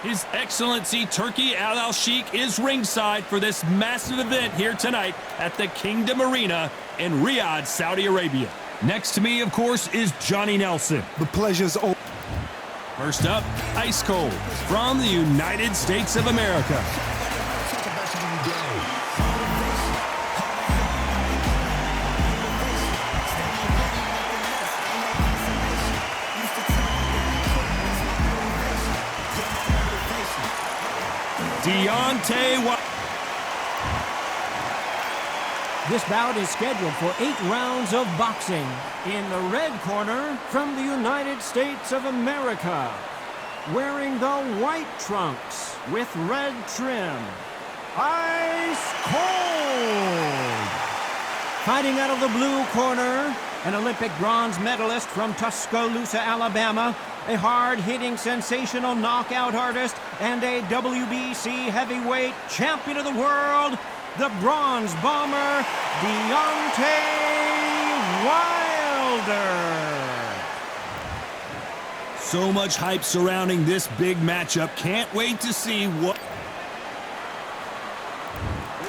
His Excellency Turki Al Sheikh is ringside for this massive event here tonight at the Kingdom Arena in Riyadh, Saudi Arabia. Next to me, of course, is Johnny Nelson. The pleasure's all. First up, Ice Cold from the United States of America. Deontay Wilder. This bout is scheduled for 8 rounds of boxing. In the red corner, from the United States of America, wearing the white trunks with red trim, Ice Cold. Fighting out of the blue corner, an Olympic bronze medalist from Tuscaloosa, Alabama, a hard-hitting, sensational knockout artist, and a WBC heavyweight champion of the world, the Bronze Bomber, Deontay Wilder. So much hype surrounding this big matchup. Can't wait to see what...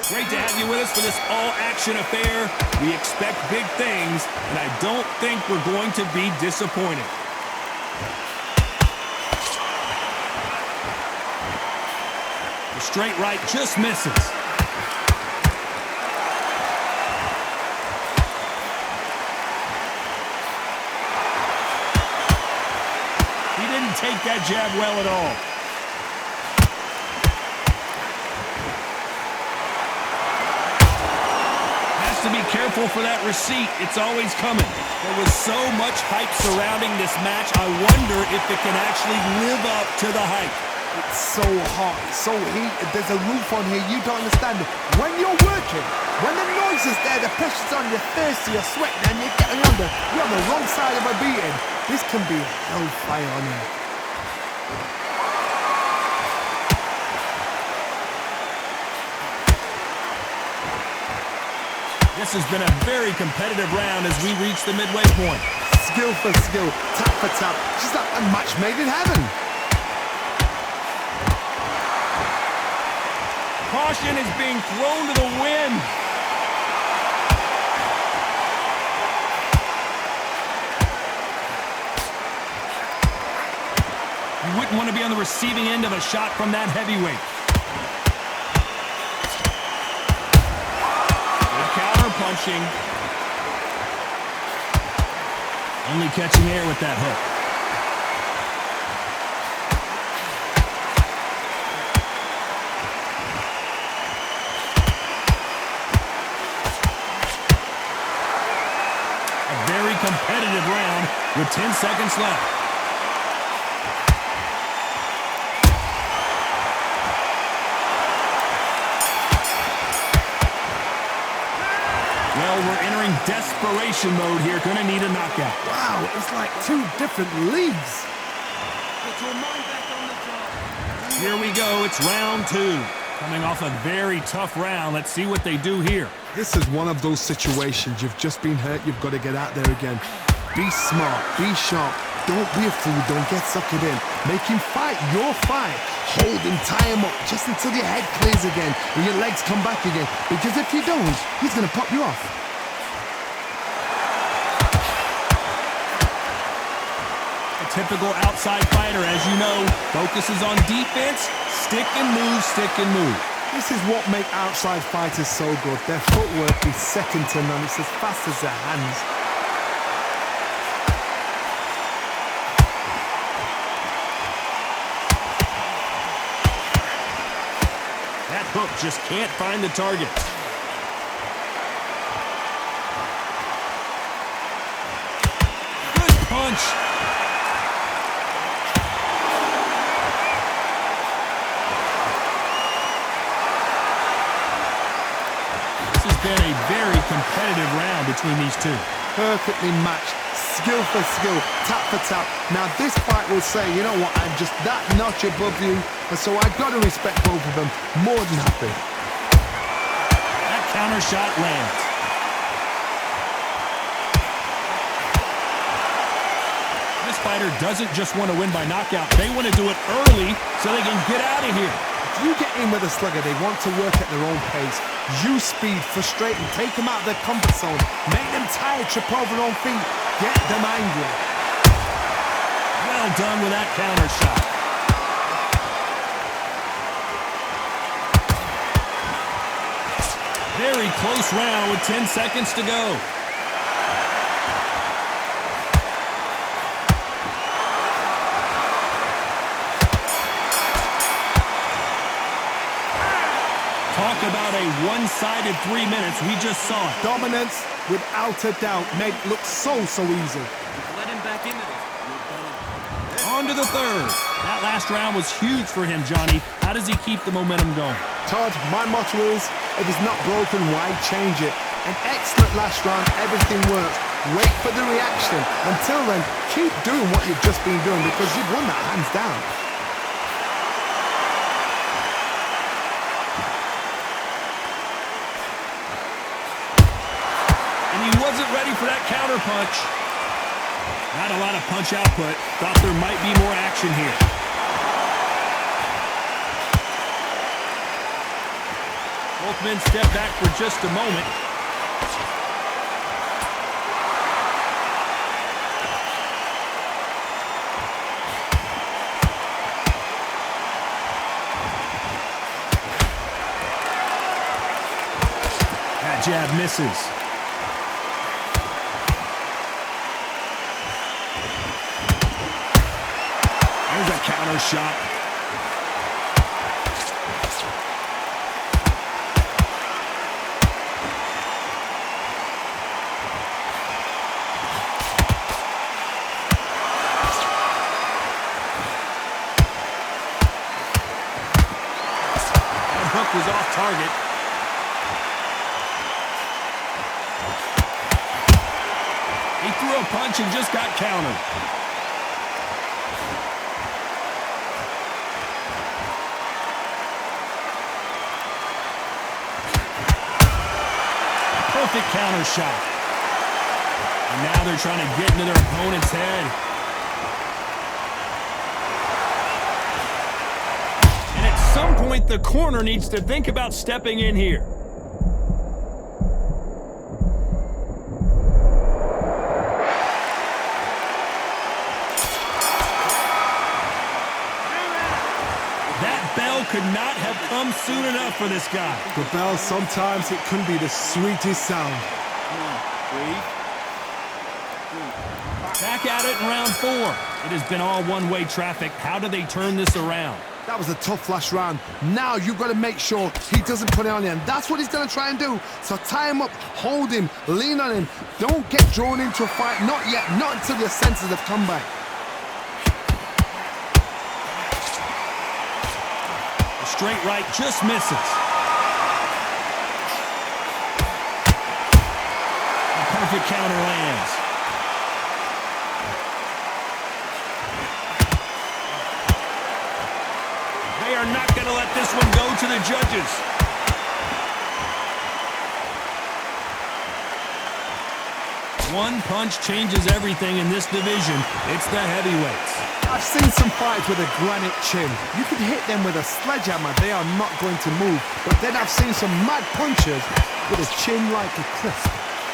Great to have you with us for this all-action affair. We expect big things, and I don't think we're going to be disappointed. The straight right just misses. He didn't take that jab well at all. To be careful for that receipt. It's always coming. There was so much hype surrounding this match. I wonder if it can actually live up to the hype. It's so hot, so heated. There's a roof on here. You don't understand it. When you're working, when the noise is there, the pressure's on, you're thirsty, you're sweating, and you're getting under. You're on the wrong side of a beating. This can be hellfire on here. This has been a very competitive round as we reach the midway point. Skill for skill, tap for tap, just like a match made in heaven. Caution is being thrown to the wind. You wouldn't want to be on the receiving end of a shot from that heavyweight. Punching. Only catching air with that hook. A very competitive round with 10 seconds left. Well, we're entering desperation mode here. Gonna need a knockout. Wow, it's like 2 different leagues. Here we go. It's round 2. Coming off a very tough round. Let's see what they do here. This is one of those situations. You've just been hurt. You've got to get out there again. Be smart. Be sharp. Don't be a fool. Don't get suckered in. Make him fight your fight. Hold him, tie him up just until your head clears again and your legs come back again. Because if you don't, he's going to pop you off. A typical outside fighter, as you know, focuses on defense, stick and move, stick and move. This is what makes outside fighters so good. Their footwork is second to none. It's as fast as their hands. That hook just can't find the target. Good punch. This has been a very competitive round between these two. Perfectly matched, skill for skill, tap for tap. Now this fight will say, you know what, I'm just that notch above you, and so I've got to respect both of them more than happy. That counter shot lands. This fighter doesn't just want to win by knockout. They want to do it early so they can get out of here. If you get in with a slugger, they want to work at their own pace. Use speed, frustrate them, take them out of their comfort zone, make them tired, trip over their own feet, get them angry. Well done with that counter shot. Very close round with 10 seconds to go. Talk about a one-sided 3 minutes. We just saw it. Dominance, without a doubt, made it look so easy. Let him back into this. On to the third. That last round was huge for him, Johnny. How does he keep the momentum going? Todd, my motto is, if it's not broken, why change it? An excellent last round, everything works. Wait for the reaction. Until then, keep doing what you've just been doing because you've won that hands down. And he wasn't ready for that counter punch. Not a lot of punch output. Thought there might be more action here. Both men step back for just a moment. That jab misses. There's a counter shot. That hook was off target. He threw a punch and just got countered. Perfect counter shot. And now they're trying to get into their opponent's head. And at some point, the corner needs to think about stepping in here. Could not have come soon enough for this guy. The bell, sometimes it can be the sweetest sound. Back at it in round 4. It has been all one-way traffic. How do they turn this around? That was a tough last round. Now you've got to make sure he doesn't put it on you. And that's what he's going to try and do. So tie him up, hold him, lean on him. Don't get drawn into a fight. Not yet. Not until your senses have come back. Straight right just misses. A perfect counter lands. They are not going to let this one go to the judges. One punch changes everything in this division. It's the heavyweights. I've seen some fights with a granite chin. You could hit them with a sledgehammer, they are not going to move. But then I've seen some mad punchers with a chin like a cliff.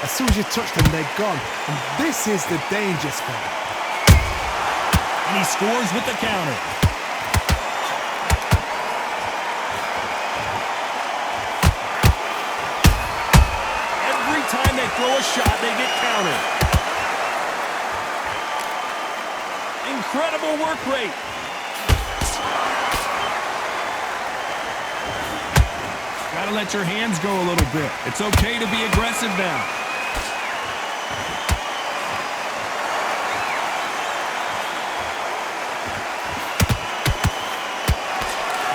As soon as you touch them, they're gone. And this is the danger spot. And he scores with the counter. Every time they throw a shot, they get countered. Incredible work rate. Gotta let your hands go a little bit. It's okay to be aggressive now.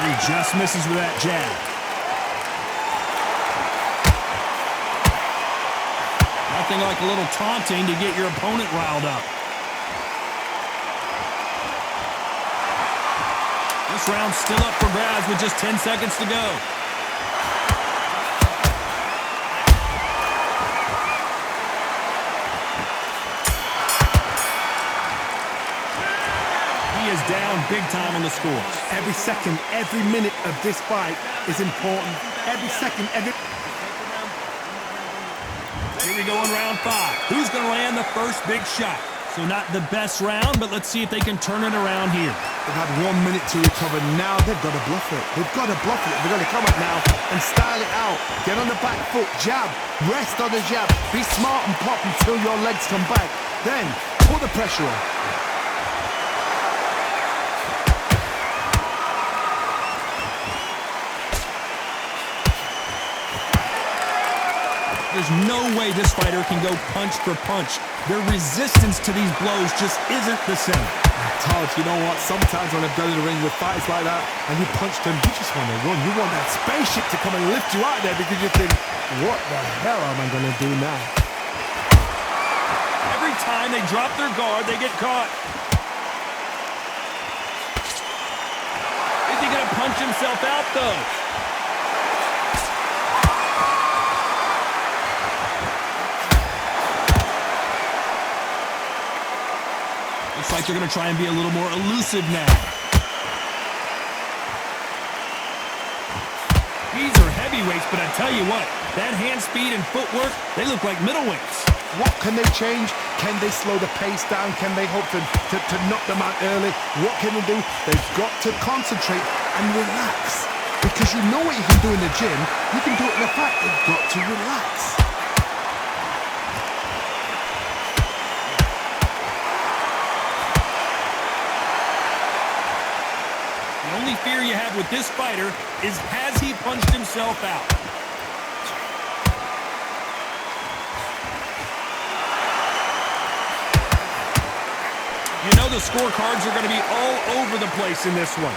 He just misses with that jab. Nothing like a little taunting to get your opponent riled up. This round's still up for grabs with just 10 seconds to go. he is down big time on the scores. Every second, every minute of this fight is important. Every second, every... Here we go in round 5. Who's going to land the first big shot? So not the best round, but let's see if they can turn it around here. They've had 1 minute to recover. Now they've got to bluff it. They've got to bluff it. They've got to come up now and style it out. Get on the back foot, jab, rest on the jab. Be smart and pop until your legs come back. Then put the pressure on. There's no way this fighter can go punch for punch. Their resistance to these blows just isn't the same. Todd, you know what? Sometimes when I've done in the ring with fights like that and you punch them, you just want to run. You want that spaceship to come and lift you out there because you think, what the hell am I going to do now? Every time they drop their guard, they get caught. Is he going to punch himself out, though? Looks like they're going to try and be a little more elusive now. These are heavyweights, but I tell you what, that hand speed and footwork, they look like middleweights. What can they change? Can they slow the pace down? Can they hope to knock them out early? What can they do? They've got to concentrate and relax. Because you know what you can do in the gym, you can do it in the fight. They've got to relax. The only fear you have with this fighter is, has he punched himself out? You know the scorecards are going to be all over the place in this one.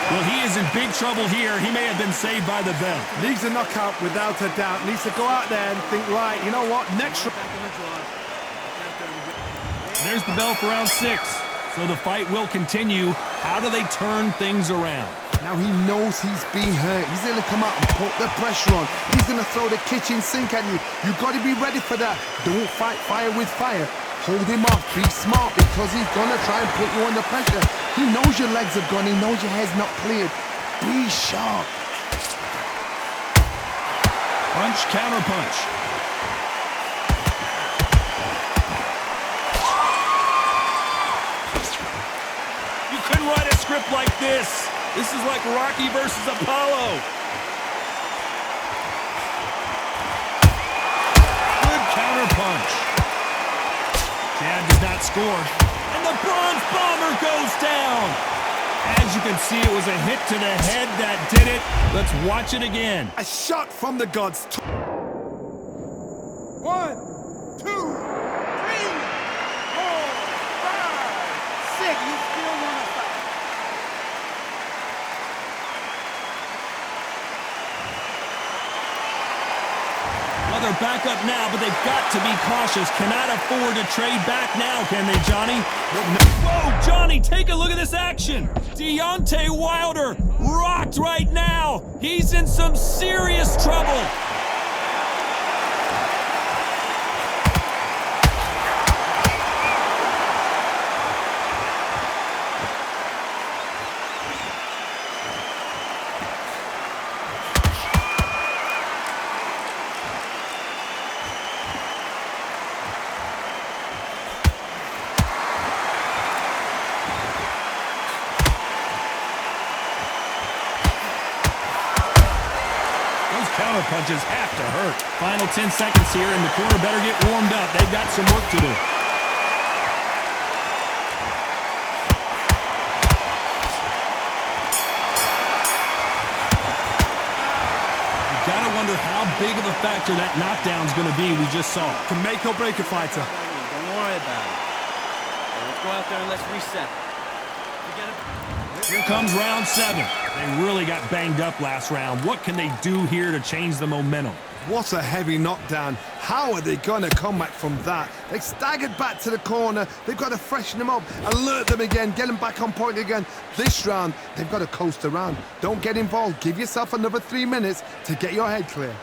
Well, he is in big trouble here. He may have been saved by the bell. Needs a knockout without a doubt. Needs to go out there and think, right, you know what, next... There's the bell for round 6. So the fight will continue. How do they turn things around? Now he knows he's being hurt. He's going to come out and put the pressure on. He's going to throw the kitchen sink at you. You've got to be ready for that. Don't fight fire with fire. Hold him off. Be smart because he's going to try and put you under pressure. He knows your legs have gone. He knows your head's not cleared. Be sharp. Punch, counter punch. You couldn't write a script like this. This is like Rocky versus Apollo. Good counter punch. Jab does not score. And the Bronze Bomber goes down. As you can see, it was a hit to the head that did it. Let's watch it again. A shot from the gods. 1, 2, 3, 4, 5, 6. You still want to fight? Well, they're back up now, but they've got to be cautious. Cannot afford to trade back now, can they, Johnny? Whoa, Johnny, take a look at this action. Deontay Wilder rocked right now. He's in some serious trouble. Counter punches have to hurt. Final 10 seconds here, and the corner better get warmed up. They've got some work to do. You gotta wonder how big of a factor that knockdown's gonna be we just saw. Can make or break a fighter. Don't worry about it. Let's go out there and let's reset. Here comes round 7. They really got banged up last round. What can they do here to change the momentum? What a heavy knockdown. How are they going to come back from that? They staggered back to the corner. They've got to freshen them up, alert them again, get them back on point again. This round, they've got to coast around. Don't get involved. Give yourself another 3 minutes to get your head clear.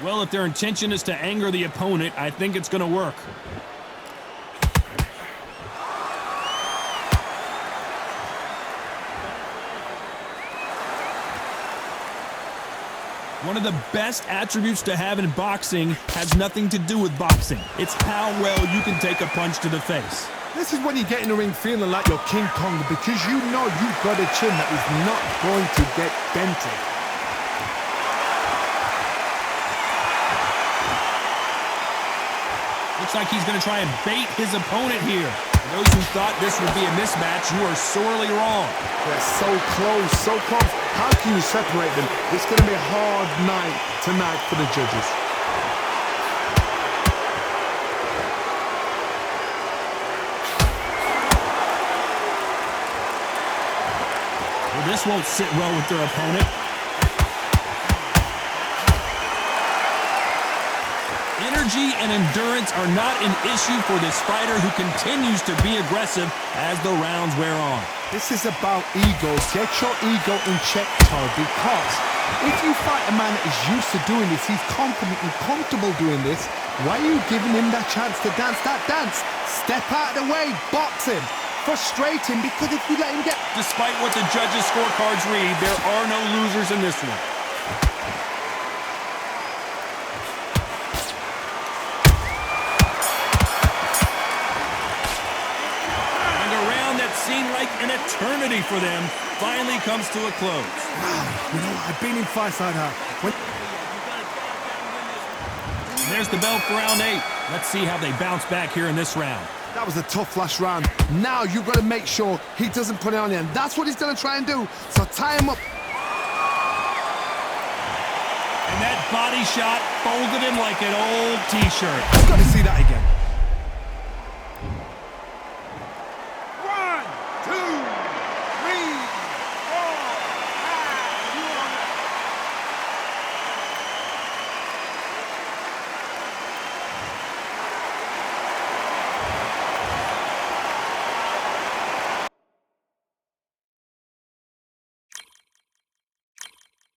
Well, if their intention is to anger the opponent, I think it's going to work. One of the best attributes to have in boxing has nothing to do with boxing. It's how well you can take a punch to the face. This is when you get in the ring feeling like you're King Kong, because you know you've got a chin that is not going to get dented. Looks like he's going to try and bait his opponent here. For those who thought this would be a mismatch, you are sorely wrong. They're so close, so close. How can you separate them? It's going to be a hard night tonight for the judges. Well, this won't sit well with their opponent. Energy and endurance are not an issue for this fighter who continues to be aggressive as the rounds wear on. This is about ego. Get your ego in check, Todd, because if you fight a man that is used to doing this, he's confident and comfortable doing this, why are you giving him that chance to dance that dance? Step out of the way, box him, frustrate him, because if you let him get... Despite what the judges' scorecards read, there are no losers in this one. Seemed like an eternity for them finally comes to a close. Wow, you know, I've been in fights like that. And there's the bell for round 8. Let's see how they bounce back here in this round. That was a tough last round. Now you've got to make sure he doesn't put it on you, and that's what he's going to try and do. So tie him up. And that body shot folded him like an old T-shirt. I've got to see that again.